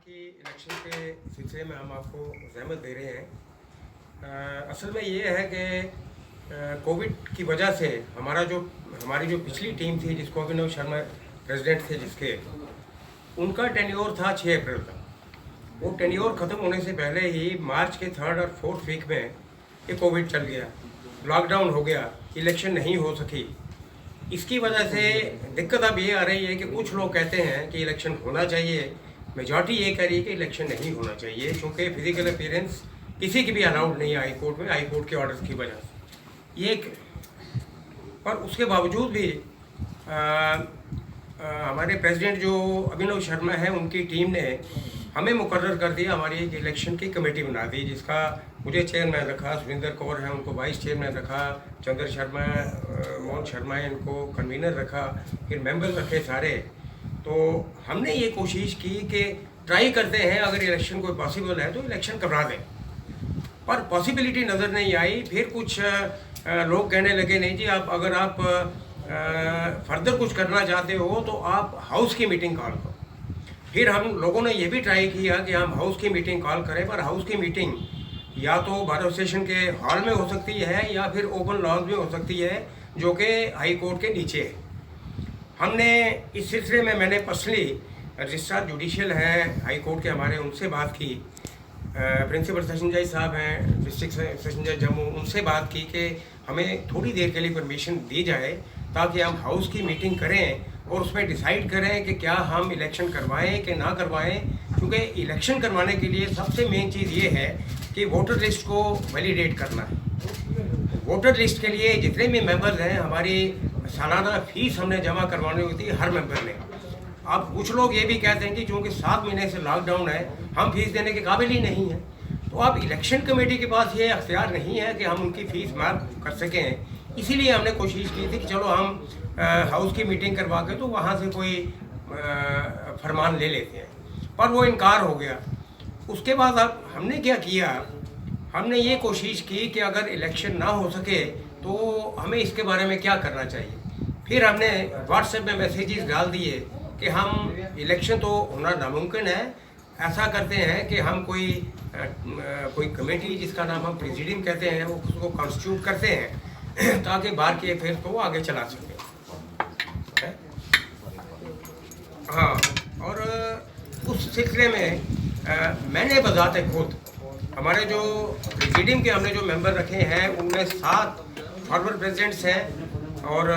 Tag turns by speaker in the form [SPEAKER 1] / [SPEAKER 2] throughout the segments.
[SPEAKER 1] की इलेक्शन के सिलसिले में हम आपको ज़हमत दे रहे हैं। असल में ये है कि कोविड की वजह से हमारी जो पिछली टीम थी, जिसको अभिनव शर्मा प्रेसिडेंट थे, जिसके उनका टेन्योर था 6 अप्रैल तक। वो टेन्योर ख़त्म होने से पहले ही मार्च के 3rd और 4th वीक में ये कोविड चल गया, लॉकडाउन हो गया, इलेक्शन नहीं हो सकी। इसकी वजह से दिक्कत अब ये आ रही है कि कुछ लोग कहते हैं कि इलेक्शन होना चाहिए, मेजॉरिटी ये कह रही है कि इलेक्शन नहीं होना चाहिए, क्योंकि फिजिकल अपीयरेंस किसी की भी अलाउड नहीं है हाई कोर्ट में, हाई कोर्ट के ऑर्डर्स की वजह से। ये पर उसके बावजूद भी हमारे प्रेसिडेंट जो अभिनव शर्मा है, उनकी टीम ने हमें मुकर्रर कर दिया, हमारी एक इलेक्शन की कमेटी बना दी, जिसका मुझे चेयरमैन रखा, सुरेंद्र कौर है उनको वाइस चेयरमैन रखा, चंद्र शर्मा, मोहन शर्मा है इनको कन्वीनर रखा, फिर मेंबर रखे सारे। तो हमने ये कोशिश की कि ट्राई करते हैं, अगर इलेक्शन कोई पॉसिबल है तो इलेक्शन करवा दें, पर पॉसिबिलिटी नज़र नहीं आई। फिर कुछ लोग कहने लगे नहीं जी, अगर आप फर्दर कुछ करना चाहते हो तो आप हाउस की मीटिंग कॉल करो। फिर हम लोगों ने ये भी ट्राई किया कि हम हाउस की मीटिंग कॉल करें, पर हाउस की मीटिंग या तो बार एसोसिएशन के हॉल में हो सकती है या फिर ओपन लॉन्ज में हो सकती है, जो कि हाई कोर्ट के नीचे है। हमने इस सिलसिले में मैंने पर्सनली रजिस्ट्रार जुडिशियल है हाई कोर्ट के हमारे, उनसे बात की, प्रिंसिपल सेशन जज साहब हैं डिस्ट्रिक्ट सेशन जज जम्मू, उनसे बात की कि हमें थोड़ी देर के लिए परमिशन दी जाए ताकि हम हाउस की मीटिंग करें और उसमें डिसाइड करें कि क्या हम इलेक्शन करवाएं कि ना करवाएं। क्योंकि इलेक्शन करवाने के लिए सबसे मेन चीज़ ये है कि वोटर लिस्ट को वैलिडेट करना है। वोटर लिस्ट के लिए जितने भी मेंबर्स हैं, हमारी सालाना फीस हमने जमा करवानी होती है हर मेंबर ने। अब कुछ लोग ये भी कहते हैं कि चूँकि 7 महीने से लॉकडाउन है, हम फीस देने के काबिल ही नहीं हैं। तो अब इलेक्शन कमेटी के पास ये अख्तियार नहीं है कि हम उनकी फ़ीस माफ़ कर सकें। इसीलिए हमने कोशिश की थी कि चलो हम हाउस की मीटिंग करवा के तो वहाँ से कोई फरमान ले लेते हैं, पर वो इनकार हो गया। उसके बाद अब हमने क्या किया, हमने ये कोशिश की कि अगर इलेक्शन ना हो सके तो हमें इसके बारे में क्या करना चाहिए। फिर हमने व्हाट्सएप में मैसेजेस डाल दिए कि हम इलेक्शन तो होना नामुमकिन है, ऐसा करते हैं कि हम कोई कमेटी जिसका नाम हम प्रेसिडियम कहते हैं उसको कॉन्स्टिट्यूट करते हैं ताकि बाहर के अफेयर्स को आगे चला सकें। हाँ, और उस सिलसिले में मैंने बजाते खुद हमारे जो प्रेसिडियम के हमने जो मेंबर रखे हैं उनमें 7 फॉर्मर प्रेसिडेंट्स हैं और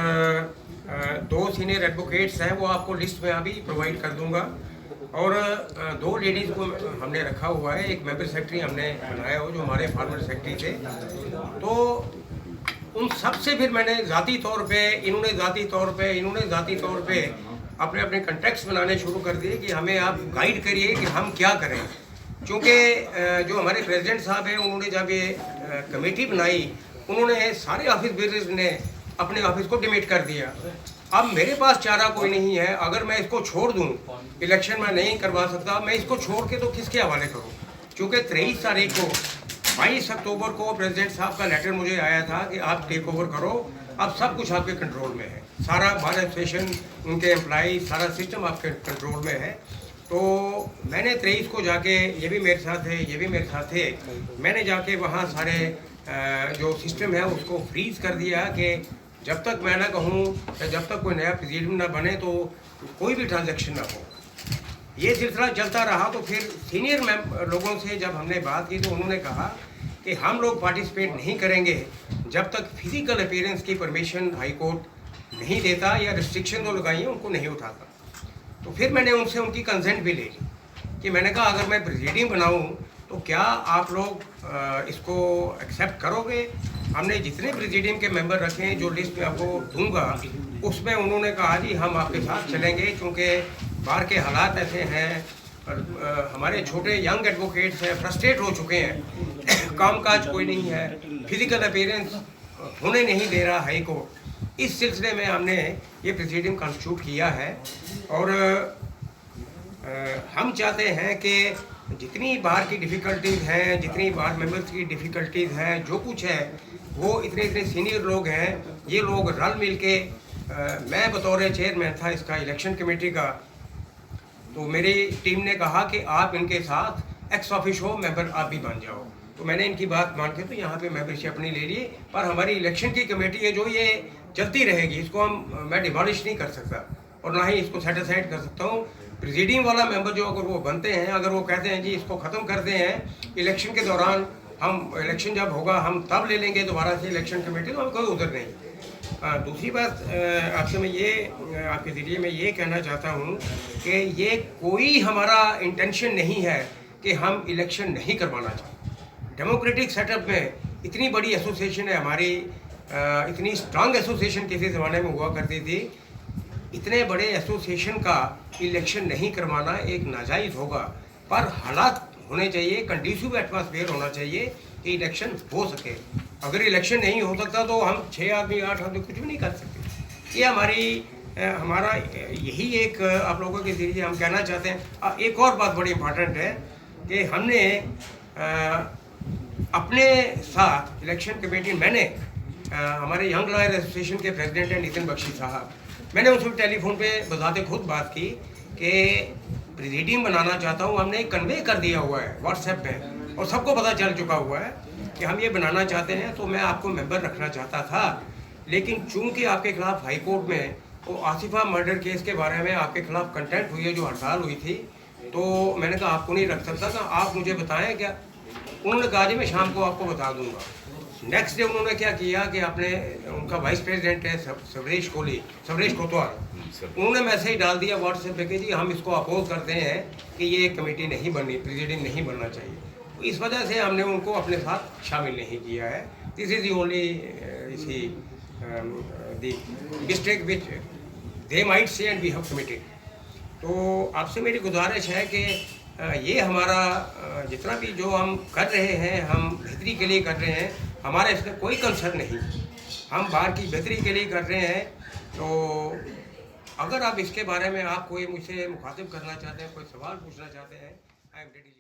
[SPEAKER 1] 2 सीनियर एडवोकेट्स हैं, वो आपको लिस्ट में अभी प्रोवाइड कर दूंगा, और 2 लेडीज़ को हमने रखा हुआ है। एक मेंबर सेक्रेटरी हमने बनाया हो जो हमारे फॉर्मर सेक्रेटरी थे। तो उन सब से फिर मैंने ज़ाती तौर पे इन्होंने ज़ाती तौर पे अपने अपने कंटेक्ट्स बनाने शुरू कर दिए कि हमें आप गाइड करिए कि हम क्या करें। क्योंकि जो हमारे प्रेसिडेंट साहब हैं, उन्होंने जब ये कमेटी बनाई, उन्होंने सारे ऑफिस बेयर्स ने अपने ऑफिस को डिमिट कर दिया। अब मेरे पास चारा कोई नहीं है, अगर मैं इसको छोड़ दूं, इलेक्शन में नहीं करवा सकता, मैं इसको छोड़ के तो किसके हवाले करूं। क्योंकि 23 तारीख को 22 अक्टूबर को प्रेसिडेंट साहब का लेटर मुझे आया था कि आप टेक ओवर करो, अब सब कुछ आपके कंट्रोल में है, सारा बार एसोसिएशन, उनके एम्प्लॉई, सारा सिस्टम आपके कंट्रोल में है। तो मैंने 23 को जाके, ये भी मेरे साथ थे, मैंने जाके वहाँ सारे जो सिस्टम है उसको फ्रीज कर दिया कि जब तक मैं ना कहूँ या जब तक कोई नया प्रेसिडेंट ना बने तो कोई भी ट्रांजैक्शन ना हो। ये सिलसिला चलता रहा। तो फिर सीनियर लोगों से जब हमने बात की तो उन्होंने कहा कि हम लोग पार्टिसिपेट नहीं करेंगे जब तक फिजिकल अपीयरेंस की परमिशन हाई कोर्ट नहीं देता या रिस्ट्रिक्शन जो लगाई है उनको नहीं उठाता। तो फिर मैंने उनसे उनकी कंसेंट भी ले ली कि मैंने कहा अगर मैं प्रेसिडियम बनाऊं तो क्या आप लोग इसको एक्सेप्ट करोगे। हमने जितने प्रेसिडियम के मेंबर रखे हैं, जो लिस्ट में आपको दूंगा, उसमें उन्होंने कहा जी हम आपके साथ चलेंगे, क्योंकि बाहर के हालात ऐसे हैं और हमारे छोटे यंग एडवोकेट्स हैं, फ्रस्ट्रेट हो चुके हैं, कामकाज कोई नहीं है, फिजिकल अपीयरेंस होने नहीं दे रहा हाई कोर्ट। इस सिलसिले में हमने ये प्रेसिडियम कॉन्स्टिट्यूट किया है और हम चाहते हैं कि जितनी बाहर की डिफ़िकल्टीज़ हैं, जितनी बाहर मेंबर्स की डिफ़िकल्टीज़ हैं, जो कुछ है वो इतने सीनियर लोग हैं, ये लोग रल मिल के, मैं बतौर चेयरमैन था इसका इलेक्शन कमेटी का, तो मेरी टीम ने कहा कि आप इनके साथ एक्स ऑफिशियो मेंबर आप भी बन जाओ। तो मैंने इनकी बात मान के तो यहाँ पे मेंबरशिप नहीं ले ली। पर हमारी इलेक्शन की कमेटी है जो ये चलती रहेगी, इसको मैं डिमोलिश नहीं कर सकता और ना ही इसको सेट असाइड कर सकता हूँ। प्रेसिडियम वाला मेंबर जो अगर वो बनते हैं, अगर वो कहते हैं जी इसको ख़त्म करते हैं इलेक्शन के दौरान, हम इलेक्शन जब होगा हम तब ले लेंगे दोबारा से इलेक्शन कमेटी, तो हम कोई उधर नहीं। दूसरी बात आपसे मैं ये आपके ज़रिए मैं ये कहना चाहता हूँ कि ये कोई हमारा इंटेंशन नहीं है कि हम इलेक्शन नहीं करवाना चाहते। डेमोक्रेटिक सेटअप में इतनी बड़ी एसोसिएशन है हमारी, इतनी स्ट्रांग एसोसिएशन किसी ज़माने में हुआ करती थी। इतने बड़े एसोसिएशन का इलेक्शन नहीं करवाना एक नाजायज़ होगा, पर हालात होने चाहिए, कंडीसिव एटमॉस्फेयर होना चाहिए कि इलेक्शन हो सके। अगर इलेक्शन नहीं हो सकता तो हम 6 आदमी 8 आदमी कुछ भी नहीं कर सकते। ये हमारा यही एक आप लोगों के ज़रिए हम कहना चाहते हैं। एक और बात बड़ी इम्पॉर्टेंट है कि हमने अपने साथ इलेक्शन कमेटी, मैंने हमारे यंग लॉयर एसोसिएशन के प्रेसिडेंट हैं नितिन बख्शी साहब, मैंने उनसे टेलीफोन पे बजाते खुद बात की कि प्रेसिडियम बनाना चाहता हूँ। हमने कन्वे कर दिया हुआ है व्हाट्सएप पे और सबको पता चल चुका हुआ है कि हम ये बनाना चाहते हैं, तो मैं आपको मेंबर रखना चाहता था। लेकिन चूंकि आपके खिलाफ हाई कोर्ट में वो आसिफा मर्डर केस के बारे में आपके खिलाफ कंटेम्प्ट हुई है, जो हड़ताल हुई थी, तो मैंने कहा आपको नहीं रख सकता था, आप मुझे बताएं क्या। उन्होंने कहा जी मैं शाम को आपको बता दूंगा। नेक्स्ट डे उन्होंने क्या किया कि आपने उनका वाइस प्रेसिडेंट है सवरेश कोतवाल, उन्होंने मैसेज डाल दिया व्हाट्सएप पे कि जी हम इसको अपोज करते हैं कि ये कमेटी नहीं बननी, प्रेसिडेंट नहीं बनना चाहिए। तो इस वजह से हमने उनको अपने साथ शामिल नहीं किया है। This is the only mistake which they might say and we have committed. तो आपसे मेरी गुजारिश है कि ये हमारा जितना भी जो हम कर रहे हैं, हम बेहतरी के लिए कर रहे हैं, हमारा इसमें कोई कंसर्न नहीं, हम बाहर की बेहतरी के लिए कर रहे हैं। तो अगर आप इसके बारे में आप कोई मुझसे मुखातिब करना चाहते हैं, कोई सवाल पूछना चाहते हैं, आई एम रेडी।